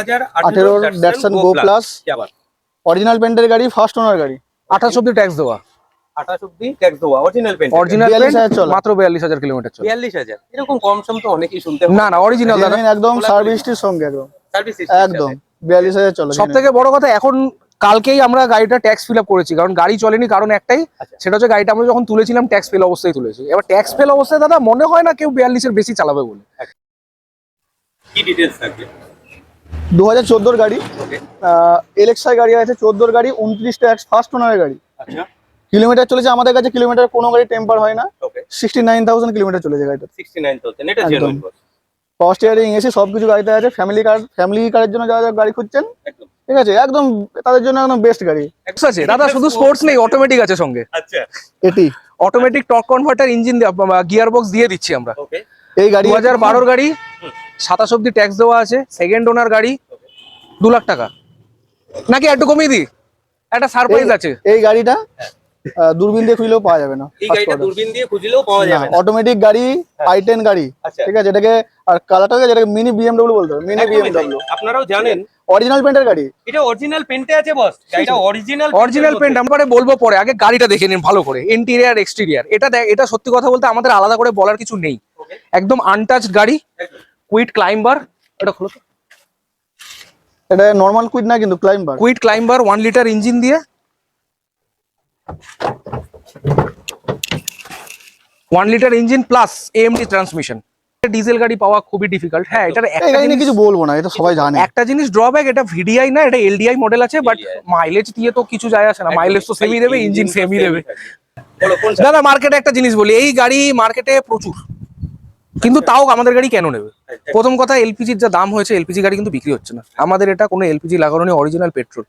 18 ড্যাটসন Go plus original পেন্টের গাড়ি, first ওনার গাড়ি, 28 অব্দি ট্যাক্স দেওয়া, 28 অব্দি ট্যাক্স দেওয়া, অরিজিনাল পেন্ট, অরিজিনাল 42,000 চলা, মাত্র 42,000 কিলোমিটার চলে। 42,000 এরকম কম সম তো অনেকই শুনতে না না অরিজিনাল দাদা, একদম সার্ভিসটির সঙ্গে একদম সার্ভিস একদম 42,000 চলা। সব থেকে বড় কথা, এখন কালকেই আমরা গাড়িটা ট্যাক্স ফিল আপ করেছি, কারণ গাড়ি চলেনি, কারণ একটাই, সেটা হচ্ছে গাড়িটা আমরা যখন তুলেছিলাম ট্যাক্স ফেল অবস্থায় তুলেছি। এবার ট্যাক্স ফেল অবস্থায় দাদা মনে হয় না কেউ 42-এর বেশি চালাবে বলে। কি ডিটেইলস থাকবে? 2014 গাড়ি, এলএক্সআই গাড়ি আছে, 14 গাড়ি, 29 ট্যাক্স, ফার্স্ট ওনারের গাড়ি। আচ্ছা, কিলোমিটার চলেছে আমাদের কাছে, কিলোমিটার কোনো গাড়ি টেম্পার হয় না, 69,000 কিলোমিটার চলেছে গাড়িটা। 69,000 এটা জেনুইন বস। পাওয়ার স্টিয়ারিং এসি সবকিছু গাড়িতে আছে। ফ্যামিলি কারের জন্য যারা গাড়ি খুঁজছেন, একদম ঠিক আছে, একদম তাদের জন্য একদম বেস্ট গাড়ি আছে দাদা, শুধু স্পোর্টস নেই, অটোমেটিক আছে সঙ্গে। আচ্ছা, এটি automatic torque converter engine, gear box দিয়ে দিচ্ছি আমরা। ওকে, এই গাড়ি 2012 গাড়ি, 27 অব্দি ট্যাক্স দেওয়া আছে, সেকেন্ড ওনার গাড়ি, 2 লাখ টাকা। নাকি একটু কমিয়ে দিই, একটা সারপ্রাইজ আছে। এই গাড়িটা দূরবীন দিয়ে খুঁজলেও পাওয়া যাবে না, এই গাড়িটা দূরবীন দিয়ে খুঁজলেও পাওয়া যাবে না। অটোমেটিক গাড়ি, i10 গাড়ি, আচ্ছা, ঠিক আছে, এটাকে আর কালারটাকে যেটাকে মিনি বিএমডব্লিউ বলতে হবে, মিনি বিএমডব্লিউ। আপনারাও জানেন অরিজিনাল পেন্টের গাড়ি, এটা অরিজিনাল পেন্টে আছে বস, গাড়িটা অরিজিনাল পেন্ট। আমরা বলবো পরে, আগে গাড়িটা দেখে নিন ভালো করে, ইন্টেরিয়ার এক্সটেরিয়ার। এটা সত্যি কথা বলতে আমাদের আলাদা করে বলার কিছু নেই, একদম আনটাচড গাড়ি, কুইট ক্লাইম্বার। এটা খুলো তো, এটা নরমাল কুইট না কিন্তু climber, Kwid climber 1 litre engine দিয়ে, 1 litre engine plus AMT transmission. Diesel গাড়ি পাওয়া খুবই ডিফিকাল্ট। হ্যাঁ, এটার একটা জিনিস কিছু বলবো না, এটা সবাই জানে। একটা জিনিস ড্রব্যাক, এটা ভিডিআই না, এটা এলডিআই মডেল আছে, বাট মাইলেজ দিয়ে তো কিছু যায় আসে না। মাইলেজ তো সেমই দেবে, ইঞ্জিন সেমই দেবে। দাদা মার্কেটে একটা জিনিস বলি, এই গাড়ি মার্কেটে প্রচুর, কিন্তু তাও আমাদের গাড়ি কেন নেবে? প্রথম কথা, এলপিজির যা দাম হয়েছে, এলপিজি গাড়ি কিন্তু বিক্রি হচ্ছে না। আমাদের এটা কোনো এলপিজি লাগানো নেই, অরিজিনাল পেট্রোল।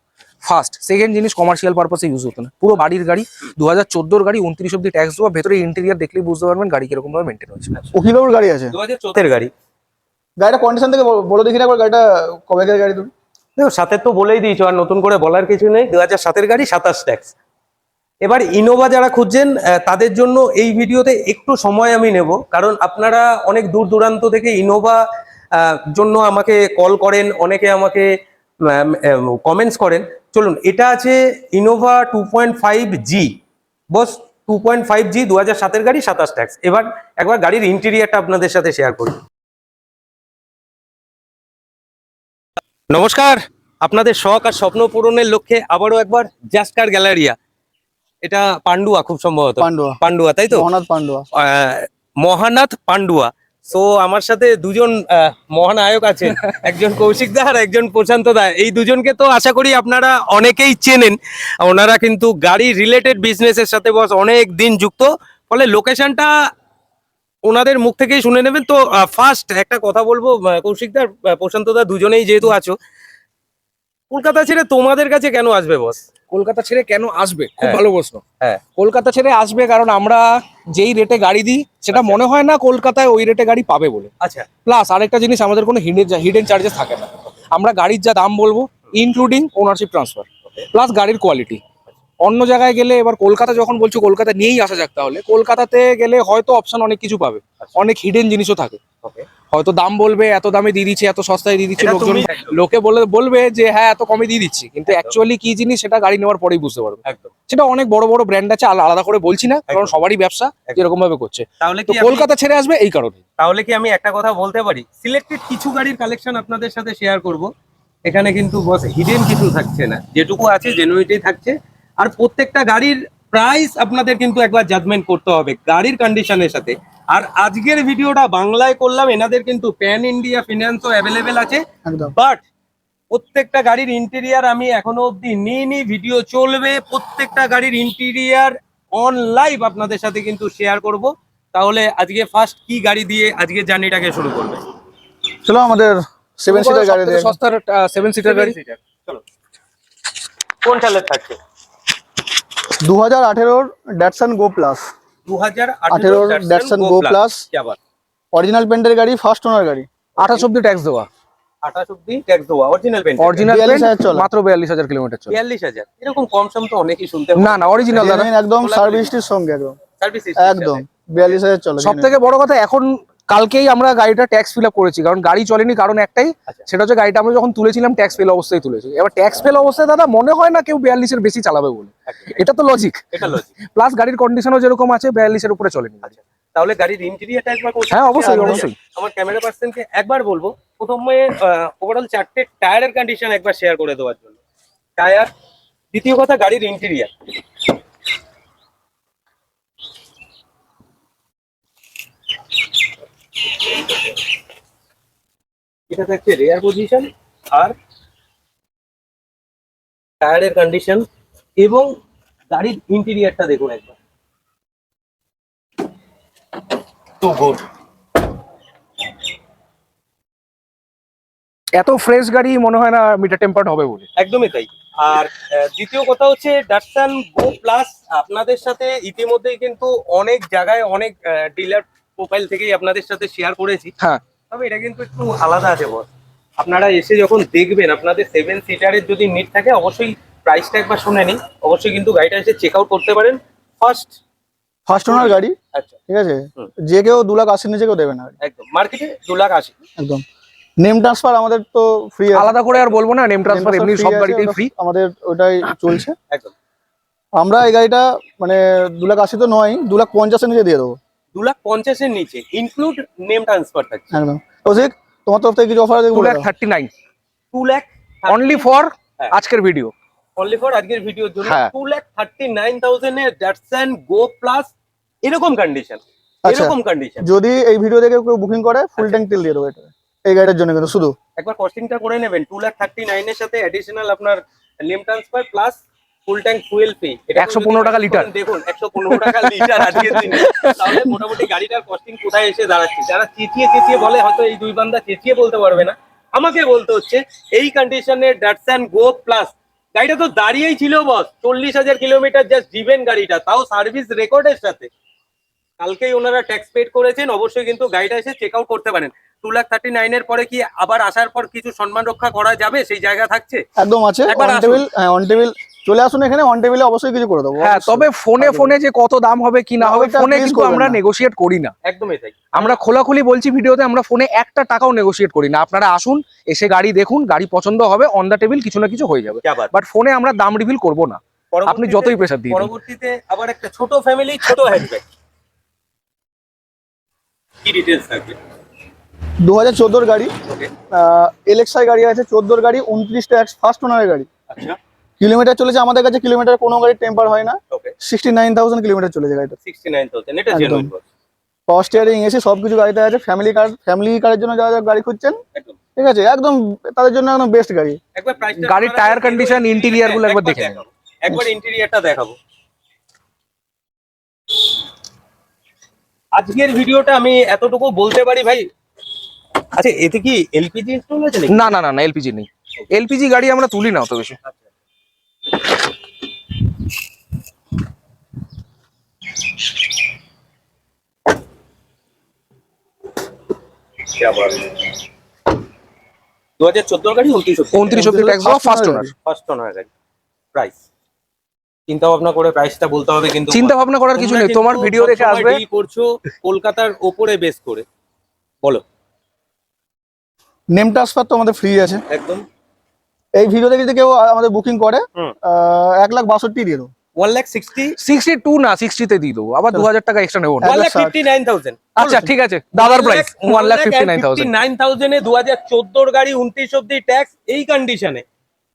ফার্স্ট সেকেন্ড জিনিস, কমার্শিয়াল পারপাসে ইউজ হতো না, পুরো বাড়ির গাড়ি। 2014 গাড়ি, 29 অব্দি ট্যাক্স দেওয়া, ভেতরে ইন্টেরিয়ার দেখলেই বুঝতে পারবেন গাড়ি কিরকম ভাবে মেনটেন হচ্ছে। অখিলবাবুর গাড়ি আছে, 2014 গাড়ি। গাড়িটা কন্ডিশন থেকে বলে দেখি না, গাড়িটা কবেকার গাড়ি তুমি? দেখো, 7 তো বলেই দিয়েছো, আর নতুন করে বলার কিছু নেই। 2007 গাড়ি, 27 ট্যাক্স। এবার ইনোভা যারা খুঁজছেন তাদের জন্য এই ভিডিওতে একটু সময় আমি নেব, কারণ আপনারা অনেক দূর দূরান্ত থেকে ইনোভা জন্য আমাকে কল করেন, অনেকে আমাকে কমেন্টস করেন। চলুন, এটা আছে ইনোভা 2.5G বস, 2.5G 2007 গাড়ি, 27 ট্যাক্স। এবার একবার গাড়ির ইন্টেরিয়ারটা আপনাদের সাথে শেয়ার করি। নমস্কার, আপনাদের শখ আর স্বপ্ন পূরণের লক্ষ্যে আবারও একবার জাস্ট কার গ্যালারিয়া। এটা পান্ডুয়া, খুব সম্ভবত পান্ডুয়া, তাই তো? মহানাথ পান্ডুয়া। সো আমার সাথে দুজন মহানায়ক আছেন, একজন কৌশিক দা আর একজন প্রশান্ত দা। এই দুজনকে তো আশা করি আপনারা অনেকেই চেনেন। ওনারা কিন্তু গাড়ি রিলেটেড বিজনেসের সাথে বস অনেক দিন যুক্ত, ফলে লোকেশনটা ওনাদের মুখ থেকেই শুনে নেবেন। তো ফার্স্ট একটা কথা বলবো, কৌশিক দা, প্রশান্ত দা, দুজনেই যেহেতু আছো, কলকাতা ছেড়ে তোমাদের কাছে কেন আসবে বস? কলকাতা ছেড়ে কেন আসবে, খুব ভালো প্রশ্ন। হ্যাঁ, কলকাতা ছেড়ে আসবে কারণ আমরা যেই রেটে গাড়ি দিই, সেটা মনে হয় না কলকাতায় ওই রেটে গাড়ি পাবে বলে। আচ্ছা, প্লাস আরেকটা জিনিস, আমাদের কোনো হিডেন চার্জেস থাকে না। আমরা গাড়ির যা দাম বলবো, ইনক্লুডিং ওনারশিপ ট্রান্সফার, প্লাস গাড়ির কোয়ালিটি। অন্য জায়গায় গেলে, এবার কলকাতা যখন বলছো, কলকাতা নিয়েই আসা যাক, তাহলে কলকাতাতে গেলে হয়তো অপশন অনেক কিছু পাবে, অনেক হিডেন জিনিসও থাকে। হয়তো দাম বলবে এত দামে দিয়ে দিচ্ছে, এত সস্তায় দিয়ে দিচ্ছে, লোকে বলবে যে হ্যাঁ এত কমে দিয়ে দিচ্ছি, কিন্তু অ্যাকচুয়ালি কি জিনিস সেটা গাড়ি নেওয়ার পরেই বুঝতে পারবে। সেটা অনেক বড় বড় ব্র্যান্ড আছে, আলাদা করে বলছি না, কারণ সবারই ব্যবসা যেরকম ভাবে করছে। তাহলে কি কলকাতা ছেড়ে আসবে এই কারণে? তাহলে কি আমি একটা কথা বলতে পারি, সিলেক্টেড কিছু গাড়ির কালেকশন আপনাদের সাথে শেয়ার করব। এখানে কিন্তু বস হিডেন কিছু থাকছে না, যেটুকু আছে জেনুইনটাই থাকছে। আর প্রত্যেকটা গাড়ির প্রাইস আপনাদের কিন্তু একবার জাজমেন্ট করতে হবে গাড়ির কন্ডিশনের সাথে। আর আজকের ভিডিওটা বাংলায় করলাম, এনাদের কিন্তু প্যান ইন্ডিয়া ফিনান্সও অ্যাভেলেবেল আছে, বাট প্রত্যেকটা গাড়ির ইন্টেরিয়ার আমি এখনো অবধি নিইনি, ভিডিও চলবে। প্রত্যেকটা গাড়ির ইন্টেরিয়ার অন লাইভ আপনাদের সাথে কিন্তু শেয়ার করব। তাহলে আজকে ফার্স্ট কি গাড়ি দিয়ে আজকে জার্নিটাকে শুরু করবে? চলো আমাদের 7 সিটার গাড়ি দিয়ে, সস্তার 7 সিটার গাড়ি। চলো, কোন সালের থাকছে? 2018 Datsun Go plus, 2018 Datsun Go plus, original পেন্টের গাড়ি, ফার্স্ট ওনার গাড়ি, 28 অব্দি ট্যাক্স দেওয়া, 28 অব্দি ট্যাক্স দেওয়া, অরিজিনাল পেন্ট, অরিজিনাল পেন্ট, মাত্র 42,000 কিলোমিটার চলে। 42,000 এরকম কম সম তো অনেকেই শুনতে। না না অরিজিনাল দাদা, একদম সার্ভিসটির সঙ্গে একদম সার্ভিস একদম 42,000 চলে। সব থেকে বড় কথা, এখন কালকেই আমরা গাড়িটা ট্যাক্স ফিল আপ করেছি, কারণ গাড়ি চলেনি কারণ একটাই, আচ্ছা। সেটা হচ্ছে গাড়িটা আমরা যখন তুলেছিলাম ট্যাক্স ফেল অবস্থায় তুলেছি। এবার ট্যাক্স ফেল অবস্থায় দাদা মনে হয় না কেউ 42-এর বেশি চালাবে বলে, এটা তো লজিক। এটা লজিক। প্লাস গাড়ির কন্ডিশনও যেরকম আছে 42-এর উপরে চলেনি। আচ্ছা, তাহলে গাড়ির ইন্টেরিয়রটা একবার কোথায়? হ্যাঁ অবশ্যই অবশ্যই। আমার ক্যামেরা পার্সনকে একবার বলবো প্রথমে ওভারঅল 4টে টায়ারের কন্ডিশন একবার শেয়ার করে দেওয়ার জন্য। টায়ার, দ্বিতীয় কথা গাড়ির ইন্টেরিয়র। এটা থাকছে রেয়ার পজিশন, আর টায়ারের কন্ডিশন এবং গাড়ির ইন্টেরিয়রটা দেখুন একবার। Two good. এত ফ্রেশ গাড়ি মনে হয় না মিটার টেম্পার্ড হবে বলে। একদমই তাই। আর দ্বিতীয় কথা হচ্ছে ডাটসান গো প্লাস আপনাদের সাথে ইতিমধ্যেই কিন্তু অনেক জায়গায় অনেক ডিলার প্রোফাইল থেকেই আপনাদের সাথে শেয়ার করেছি। হ্যাঁ তবে এটা কিন্তু একটু আলাদা আছে বস। আপনারা এসে যখন দেখবেন আপনাদের 7 সিটারের যদি নিড থাকে অবশ্যই প্রাইসটা একবার শুনে নিন। অবশ্যই কিন্তু গাড়িটা এসে চেক আউট করতে পারেন। ফার্স্ট ওনার গাড়ি, আচ্ছা, ঠিক আছে, হুম। যে কেউ 2,80,000 নিচে কেউ দেবে না গাড়ি। একদম মার্কেটে 2,80,000। একদম। নেম ট্রান্সফার আমাদের তো ফ্রি আছে, আলাদা করে আর বলবো না, নেম ট্রান্সফার এমনি সব গাড়িতেই ফ্রি। আমাদের ওটাই চলছে। একদম। আমরা এই গাড়িটা মানে 2,80,000 তো নয়, 2,50,000 নিচে দিয়ে দেবো। 2,50,000-এর নিচে ইনক্লুড নেম ট্রান্সফার থাকছে। একদম। কৌশিক, তোমার তরফ থেকে কিছু অফার আছে? 2,39,000 2,00,000 অনলি ফর হ্যাঁ। আজকের ভিডিও। অনলি ফর আজকের ভিডিওর জন্য হ্যাঁ। 2,39,000 এর ডাটসান গো প্লাস এরকম কন্ডিশন, আচ্ছা। এরকম কন্ডিশন। যদি এই ভিডিও দেখে কেউ বুকিং করে ফুল ট্যাঙ্ক তেল দিয়ে দেবো এটা এই গাড়িটার জন্য, কিন্তু শুধু একবার কস্টিংটা করে নেবেন। 2,39,000 এর সাথে অ্যাডিশনাল আপনার name transfer plus full tank fuel free. 115 টাকা লিটার। দেখুন 115 টাকা লিটার আজকের দিনে। তাহলে মোটামুটি গাড়িটার কস্টিং কোথায় এসে দাঁড়াচ্ছে? যারা চেঁচিয়ে চেঁচিয়ে বলে, হয়তো এই দুই বান্দা চেঁচিয়ে বলতে পারবে না, আমাকে বলতে হচ্ছে এই কন্ডিশনের ডাটসান গো প্লাস। গাড়িটা তো দাঁড়িয়েই ছিল বস, 40,000 কিলোমিটার জাস্ট ডিভেন গাড়িটা, তাও সার্ভিস রেকর্ডের সাথে। কালকেই ওনারা ট্যাক্স পেড করেছেন। অবশ্যই কিন্তু গাড়িটা এসে চেক আউট করতে পারেন। 2,39,000 এর পরে কি আবার আসার পর কিছু সম্মান রক্ষা করা যাবে? সেই জায়গা থাকছে। একদম আছে। একবার অন আসুন। টেবিল, হ্যাঁ অন টেবিল চলে আসুন এখানে, অন টেবিলে অবশ্যই কিছু করে দেবো। হ্যাঁ, তবে ফোনে ফোনে যে কত দাম হবে কি না হবে, ওইটা ফোনে please কিন্তু করবেন আমরা না। নেগোশিয়েট করি না। একদমই তাই। আমরা খোলাখুলি বলছি ভিডিওতে, আমরা ফোনে একটা টাকাও নেগোশিয়েট করি না। আপনারা আসুন, এসে গাড়ি দেখুন, গাড়ি পছন্দ হবে, অন দ্য টেবিল কিছু না কিছু হয়ে যাবে। क्या बात। বাট ফোনে আমরা দাম রিভিল করব না, আপনি যতই প্রেসার দিন। পরবর্তীতে আবার একটা ছোট ফ্যামিলি, ছোট হ্যান্ডব্যাগ, কি ডিটেইলস থাকবে? 2014 গাড়ি, ওকে। এলএক্সআই গাড়ি আছে, 14 গাড়ি, 29টা ফার্স্ট ওনারের গাড়ি। আচ্ছা, কিলোমিটার চলেছে আমাদের কাছে, কিলোমিটার কোনো গাড়ি টেম্পার হয় না। ওকে। 69,000 কিলোমিটার চলেছে গাড়িটা। 69,000 এটা একদম। জেনুইন বস। পাওয়ার স্টিয়ারিং এসে সবকিছু গাড়িতে আছে। ফ্যামিলি কারের জন্য যারা যারা গাড়ি খুঁজছেন, একদম। ঠিক আছে, একদম তাদের জন্য একদম বেস্ট গাড়ি। একবার প্রাইসটা, গাড়ির টায়ার কন্ডিশন, ইন্টেরিয়র গুলো একবার দেখে নিন। একবার ইন্টেরিয়রটা দেখাবো। আজকের ভিডিওটা আমি এতটুকু বলতে পারি ভাই। আচ্ছা, এতে কি এলপিজি ইনস্টল আছে নাকি? না না না না, এলপিজি নেই। এলপিজি গাড়ি আমরা তুলি না অত বেশি। क्या बात है। 2014 গাড়ি 29 অব্দি ট্যাক্স দেওয়া, ফার্স্ট ওনার। ফার্স্ট ওনার গাড়ি। প্রাইস চিন্তা ভাবনা করে প্রাইসটা বলতে হবে কিন্তু। চিন্তা ভাবনা করার কিছু নেই, তোমার ভিডিও দেখে আসবে। ডিল করছো কলকাতার ওপরে বেস করে, বলো। নেম ট্রান্সফার তো আমাদের ফ্রি আছে। একদম। এই ভিডিও দেখে যদি কেউ আমাদের বুকিং করে, হুম। 1,62,000 দিয়ে দেবো। 1,60,000 62 না 60 তে দিয়ে দেবো, আবার 2,000 টাকা এক্সট্রা নেবো না। 1,59,000। আচ্ছা ঠিক আছে, দাদার প্রাইস 1,59,000। 1,59,000 এ 2014 গাড়ি 29 অব্দি ট্যাক্স, এই কন্ডিশনে।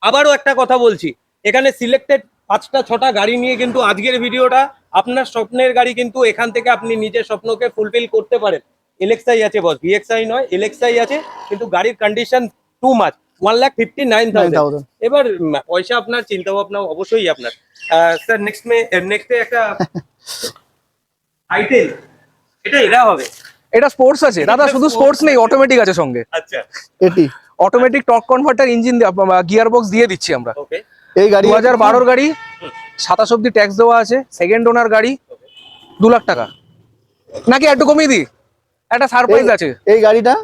আবারও একটা কথা বলছি, এখানে সিলেক্টেড 5টা-6টা গাড়ি নিয়ে কিন্তু আজকের ভিডিওটা। আপনার স্বপ্নের গাড়ি কিন্তু এখান থেকে আপনি নিজের স্বপ্নকে ফুলফিল করতে পারেন। এলএক্সআই আছে বস, ভিএক্সআই নয়, এলএক্সআই আছে, কিন্তু গাড়ির কন্ডিশন টু মাচ। 1,59,000। এবার পয়সা আপনার, চিন্তা ভাবনা অবশ্যই আপনার। স্যার নেক্সটে একটা আইটেল, এটা এরা হবে। এটা স্পোর্টস আছে দাদা, শুধু স্পোর্টস নেই, অটোমেটিক আছে সঙ্গে। আচ্ছা, এটি automatic torque converter, engine, gear box দিয়ে দিচ্ছি আমরা। ওকে। এই গাড়ি 2012 গাড়ি, 27 অব্দি ট্যাক্স দেওয়া আছে, সেকেন্ড ওনার গাড়ি, 2 লাখ টাকা। নাকি একটু কমিয়ে দিই, একটা সারপ্রাইজ আছে। এই গাড়িটা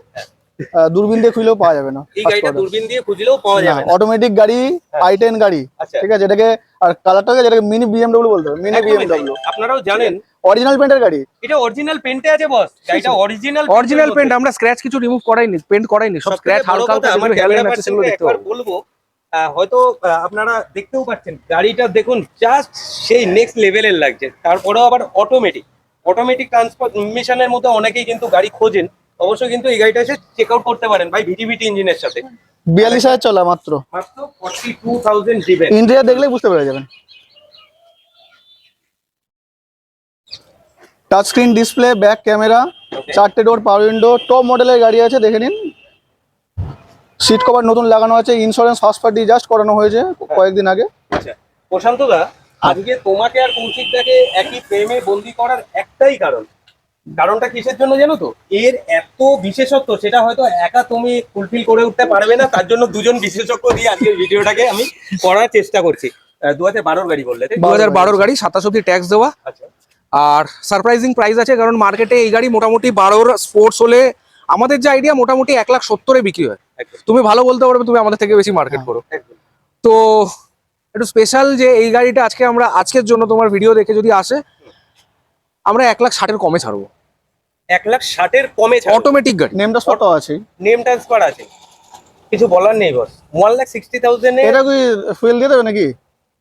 দূরবীন দিয়ে খুঁজলেও পাওয়া যাবে না। এই গাড়িটা দূরবীন দিয়ে খুঁজলেও পাওয়া যাবে না। অটোমেটিক গাড়ি, i10 গাড়ি, আচ্ছা। ঠিক আছে, এটাকে আর কালারটাকে যেটাকে মিনি বিএমডব্লিউ বলতে হবে, মিনি একদমই তাই। বিএমডব্লিউ। আপনারাও জানেন অরিজিনাল পেন্টের গাড়ি। এটা অরিজিনাল পেন্টে আছে বস, গাড়িটা অরিজিনাল পেন্ট, আমরা স্ক্র্যাচ কিছু রিমুভ করাইনি, পেন্ট করাইনি, সব স্ক্র্যাচ হালকা হালকা আমার যেগুলো ক্যামেরা হেয়ারলাইন আছে সেগুলো পার্সনকে দেখতে একবার পাবো। বলবো, হয়তো আপনারা দেখতেও পাচ্ছেন গাড়িটা দেখুন, জাস্ট সেই নেক্সট লেভেলের লাগছে। তারপরেও আবার অটোমেটিক ট্রান্সফরমেশনের মধ্যে অনেকেই কিন্তু গাড়ি খোঁজেন, অবশ্যই কিন্তু এই গাড়িটা এসে চেক আউট করতে পারেন ভাই, ভিটিভিটি ইঞ্জিনের সাথে। 42,000 চলা মাত্র। মাত্র 42,000 জিবেন। ইন্টেরিয়র দেখলেই বুঝতে পেরে যাবেন। Touch screen display, back camera, 4টে ডোর, পাওয়ার উইন্ডো, টপ মডেলের গাড়ি আছে, দেখে নিন। সিট কভার নতুন লাগানো আছে, ইন্স্যুরেন্স ফার্স্ট পার্টি জাস্ট করানো হয়েছে কয়েকদিন আগে। আচ্ছা প্রশান্ত দা, আজকে তোমাকে আর কৌশিকদাকে একই ফ্রেমে বন্দি করার একটাই কারণটা কিসের জন্য জানো তো? এর এত বিশেষত্ব সেটা হয়তো একা তুমি ফুলফিল করে উঠতে পারবে না, তার জন্য দুজন বিশেষজ্ঞ দিয়ে আজকের ভিডিওটাকে আমি করার চেষ্টা করছি। 2012 গাড়ি বললে তাই? 2012 গাড়ি, 27 অব্দি ট্যাক্স দেওয়া। আচ্ছা আর সারপ্রাইজিং প্রাইস আছে, কারণ মার্কেটে এই গাড়ি মোটামুটি 12 স্পোর্টস হলে আমাদের যে আইডিয়া মোটামুটি 1,70,000-এ বিক্রি হয়। একদম তুমি ভালো বলতে পারবে, তুমি আমাদের থেকে বেশি মার্কেট করো। একদম। তো একটু স্পেশাল যে এই গাড়িটা আজকের জন্য তোমার ভিডিও দেখে যদি আসে, আমরা 1,60,000-এর কমে ছাড়বো। 1,60,000-এর কমে অটোমেটিক গাড়ি, নেমটা স্পট আছে। নেম ট্রান্সফার আছে, কিছু বলার নেই বস। 1,60,000 এ এটা কি ফুয়েল দিয়ে দেবে নাকি?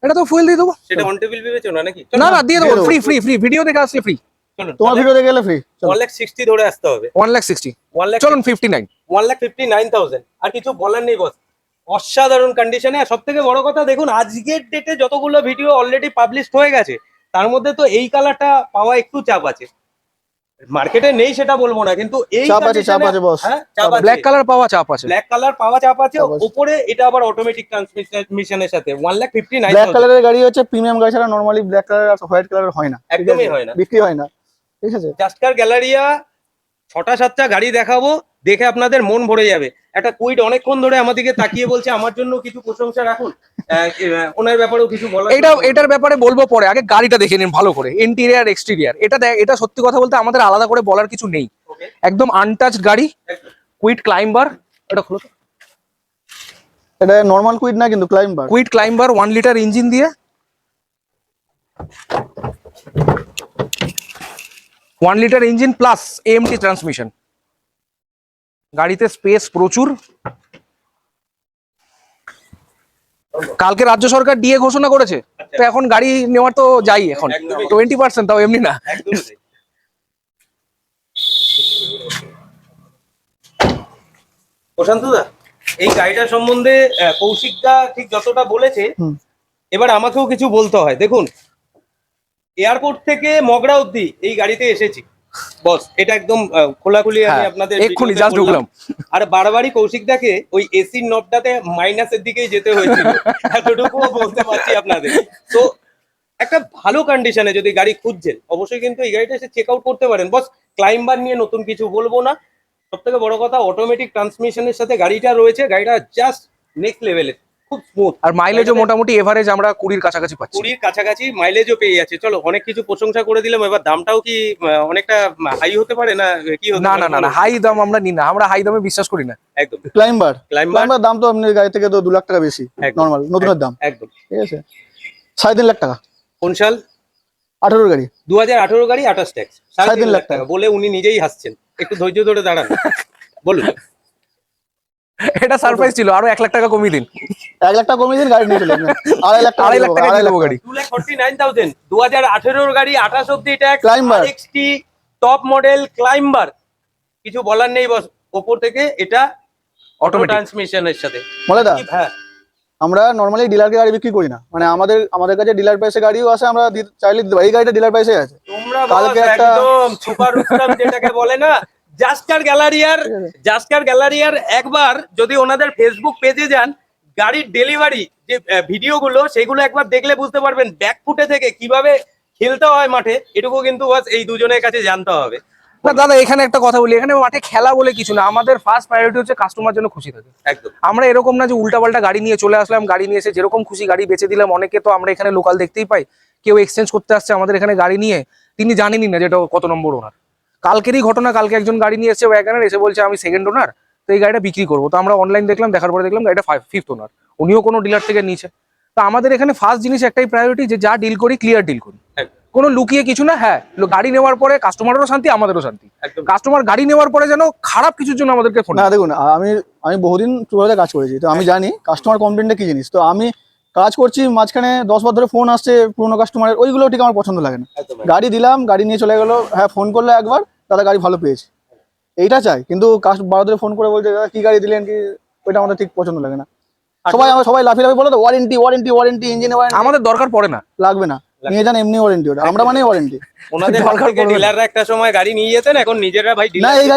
এটা তো ফুয়েল দিয়ে দেবো। সেটা অন টেবিল বিবেচনা নাকি? না না, দিয়ে দেবো, দিয়ে ফ্রি দেবো। ফ্রি ফ্রি, ভিডিও দেখে আসলে ফ্রি। চলুন তোমার ভিডিও দেখে গেলে ফ্রি। 1,60,000 ধরে আসতে হবে। 1,60,000, 1,60,000 চলুন 59। 1,59,000, আর কিছু বলার নেই বস। অসাধারণ কন্ডিশনে। আর সব থেকে বড় কথা দেখুন, আজকের ডেটে যতগুলো ভিডিও অলরেডি পাবলিশড হয়ে গেছে, তার মধ্যে তো এই কালারটা পাওয়া একটু চাপ আছে। মার্কেটে নেই সেটা বলবো না, কিন্তু এই চাপ আছে, চাপ আছে boss। হ্যাঁ চাপ আছে। ব্ল্যাক কালার পাওয়া চাপ আছে। ব্ল্যাক কালার পাওয়া চাপ আছে, চাপ আছে। উপরে এটা আবার অটোমেটিক ট্রান্সমিশনের সাথে। ব্ল্যাক 1,59,000 কালারের গাড়ি হচ্ছে প্রিমিয়াম গাড়ি ছাড়া নরমালি ব্ল্যাক কালার আর হোয়াইট কালার হয় না, ঠিক একদমই আছে? হয় না। বিক্রি হয় না, ঠিক আছে? জাস্কার গ্যালারিয়া 6টা-7টা গাড়ি দেখাবো, দেখে আপনাদের মন ভরে যাবে। একটা কুইট অনেকক্ষণ ধরে আমাদেরকে তাকিয়ে বলছে আমার জন্য কিছু প্রশংসা রাখুন, ওনার ব্যাপারেও কিছু বলার। এটার ব্যাপারে বলবো পরে, আগে গাড়িটা দেখে নিন ভালো করে, ইন্টেরিয়ার এক্সটেরিয়ার। এটা সত্যি কথা বলতে আমাদের আলাদা করে বলার কিছু নেই, Okay, একদম আনটাচড গাড়ি। একদম। কুইট ক্লাইম্বার, এটা খুলো তো। এটা নরমাল কুইড না কিন্তু climber. Kwid climber 1 litre engine দিয়ে, 1 litre engine plus AMT transmission. গাড়িতে স্পেস প্রচুর। কালকে রাজ্য সরকার ডিএ ঘোষণা করেছে, তো এখন গাড়ি নেওয়ার তো যাই এখন একদমই। 20%, তাও এমনি না। একদমই তাই। প্রশান্ত দা, এই গাড়িটার সম্বন্ধে কৌশিকদা ঠিক যতটা বলেছে, হুম। এবার আমাকেও কিছু বলতে হয়। দেখুন, এয়ারপোর্ট থেকে মগরা অবধি এই গাড়িতে এসেছি বস, এটা একদম খোলাখুলি আমি হ্যাঁ, আপনাদের এক্ষুনি ভিডিওতে জাস্ট বললাম। ঢুকলাম। আর বারবারই কৌশিকদাকে ওই এসির নবটাতে মাইনাসের দিকেই যেতে হয়েছিল, এতটুকুও বলতে পারছি আপনাদের। তো একটা ভালো কন্ডিশনে যদি গাড়ি খুঁজছেন, অবশ্যই কিন্তু এই গাড়িটা এসে চেক আউট করতে পারেন বস। ক্লাইম্বার নিয়ে নতুন কিছু বলবো না, সব থেকে বড় কথা অটোমেটিক ট্রান্সমিশনের সাথে গাড়িটা রয়েছে। গাড়িটা জাস্ট নেক্সট লেভেলের, খুব স্মুথ। আর মাইলেজও মোটামুটি এভারেজ আমরা 20-এর কাছাকাছি পাচ্ছি। 20-র কাছাকাছি মাইলেজও পেয়ে যাচ্ছে। চলো, অনেক কিছু প্রশংসা করে দিলাম, এবার দামটাও কি অনেকটা হাই হতে পারে না কি হতে না পারে? না না না, হাই দাম আমরা নিই না, আমরা হাই দামে বিশ্বাস করি না। একদম। ক্লাইম্বার ক্লাইম্বার দাম তো আপনার গাড়ি থেকে তো 2 লাখ টাকা বেশি একদম। নরমাল নতুনের দাম, একদম। ঠিক আছে? 3.5 লাখ টাকা। কোন সাল? 18 গাড়ি। 2018 গাড়ি, 28 ট্যাক্স, 3.5 লাখ টাকা টাকা। বলে উনি নিজেই হাসছেন। একটু ধৈর্য ধরে দাঁড়ান, বলুন। এটা সারপ্রাইজ ছিল, আরো 1 লাখ টাকা কমিয়ে দিন। 1 লাখ টাকা কমিয়ে দিন, গাড়ি নিয়ে চলে যাবেন। 2.5 লাখ টাকা 2.5 লাখ টাকা দিয়ে দেবো টাকা। গাড়ি। 2,49,000, 2018 গাড়ি, 28 অব্দি tax, Climber। RXT top model climber. কিছু বলার নেই বস, ওপর থেকে এটা অটো Automatic। ট্রান্সমিশনের সাথে। বলে দা, হ্যাঁ, আমরা নরমালি ডিলারকে গাড়ি বিক্রি করি না, মানে আমাদের কাছে ডিলার প্রাইসে গাড়িও আছে, আমরা চাইলে দিতে পারি। এই গাড়িটা ডিলার প্রাইসে আছে। তোমরা কালকে বস একটা- একদম সুপার রুস্টার যেটাকে বলে না, জাস্কার গ্যালারিয়ার একবার যদি ওনাদের ফেসবুক পেজে যান, গাড়ির ডেলিভারি যে ভিডিওগুলো, সেগুলো একবার দেখলে বুঝতে পারবেন ব্যাক ফুটে থেকে কিভাবে খেলতে হয় মাঠে। এটুকু কিন্তু বাস এই দুজনের কাছে জানতে হবে। না দাদা, এখানে একটা কথা বলি, এখানে মাঠে খেলা বলে কিছু না, আমাদের ফার্স্ট প্রায়োরিটি হচ্ছে কাস্টমার যেন খুশি থাকে। একদম। আমরা এরকম না যে উল্টাপাল্টা গাড়ি নিয়ে চলে আসলাম, গাড়ি নিয়ে এসে যেরকম খুশি গাড়ি বেচে দিলাম। অনেকে তো আমরা এখানে লোকাল দেখতেই পাই, কেউ এক্সচেঞ্জ করতে আসছে আমাদের এখানে গাড়ি নিয়ে, তিনি জানেনই না যেটা কত নম্বর ওনার। কালকেরই ঘটনা, কালকে একজন গাড়ি নিয়ে এসেছে ওয়াগনার, এসে বলছে আমি সেকেন্ড ওনার, তো এই গাড়িটা বিক্রি করবো। তো আমরা অনলাইন দেখলাম, দেখার পরে দেখলাম গাড়িটা 5th ওনার, উনিও কোনো ডিলার থেকে নিয়েছে। তো আমাদের এখানে ফার্স্ট জিনিস একটাই প্রায়োরিটি, যে যা ডিল করি ক্লিয়ার ডিল করি। কোনো লুকিয়ে কিছু না। হ্যাঁ, গাড়ি নেওয়ার পরে কাস্টমারেরও শান্তি, আমাদেরও শান্তি। একদম কাস্টমার গাড়ি নেওয়ার পরে যেন খারাপ কিছুর জন্য আমাদেরকে ফোন না দেখুন, আমি আমি বহুদিন ট্রুভালে কাজ করেছি, তো আমি জানি কাস্টমার কমপ্লেনটা কি জিনিস। তো আমি কাজ করছি, মাঝখানে 10 বার ধরে ফোন আসছে পুরোনো কাস্টমারের, ওইগুলো ঠিক আমার পছন্দ লাগে না। একদম গাড়ি দিলাম, গাড়ি নিয়ে চলে গেলো, হ্যাঁ ফোন করলো একবার, দাদা গাড়ি ভালো পেয়েছে, এইটা চাই। কিন্তু বারো ধরে ফোন করে বলছে দাদা কি গাড়ি দিলেন কি, ওইটা আমাদের ঠিক পছন্দ লাগে না। সবাই লাফিয়ে লাফিয়ে বলে তো ওয়ারেন্টি ওয়ারেন্টি ওয়ারেন্টি, ইঞ্জিনে ওয়ারেন্টি, আমাদের দরকার পড়ে না, লাগবে না, নিয়ে যান এমনি ওয়ারেন্টি, ওটা আমরা মানে ওয়ারেন্টি। ওনাদের দরকার পড়বে না। ডিলাররা একটা সময় গাড়ি নিয়ে যেতেন, এখন নিজেরা ভাই না এই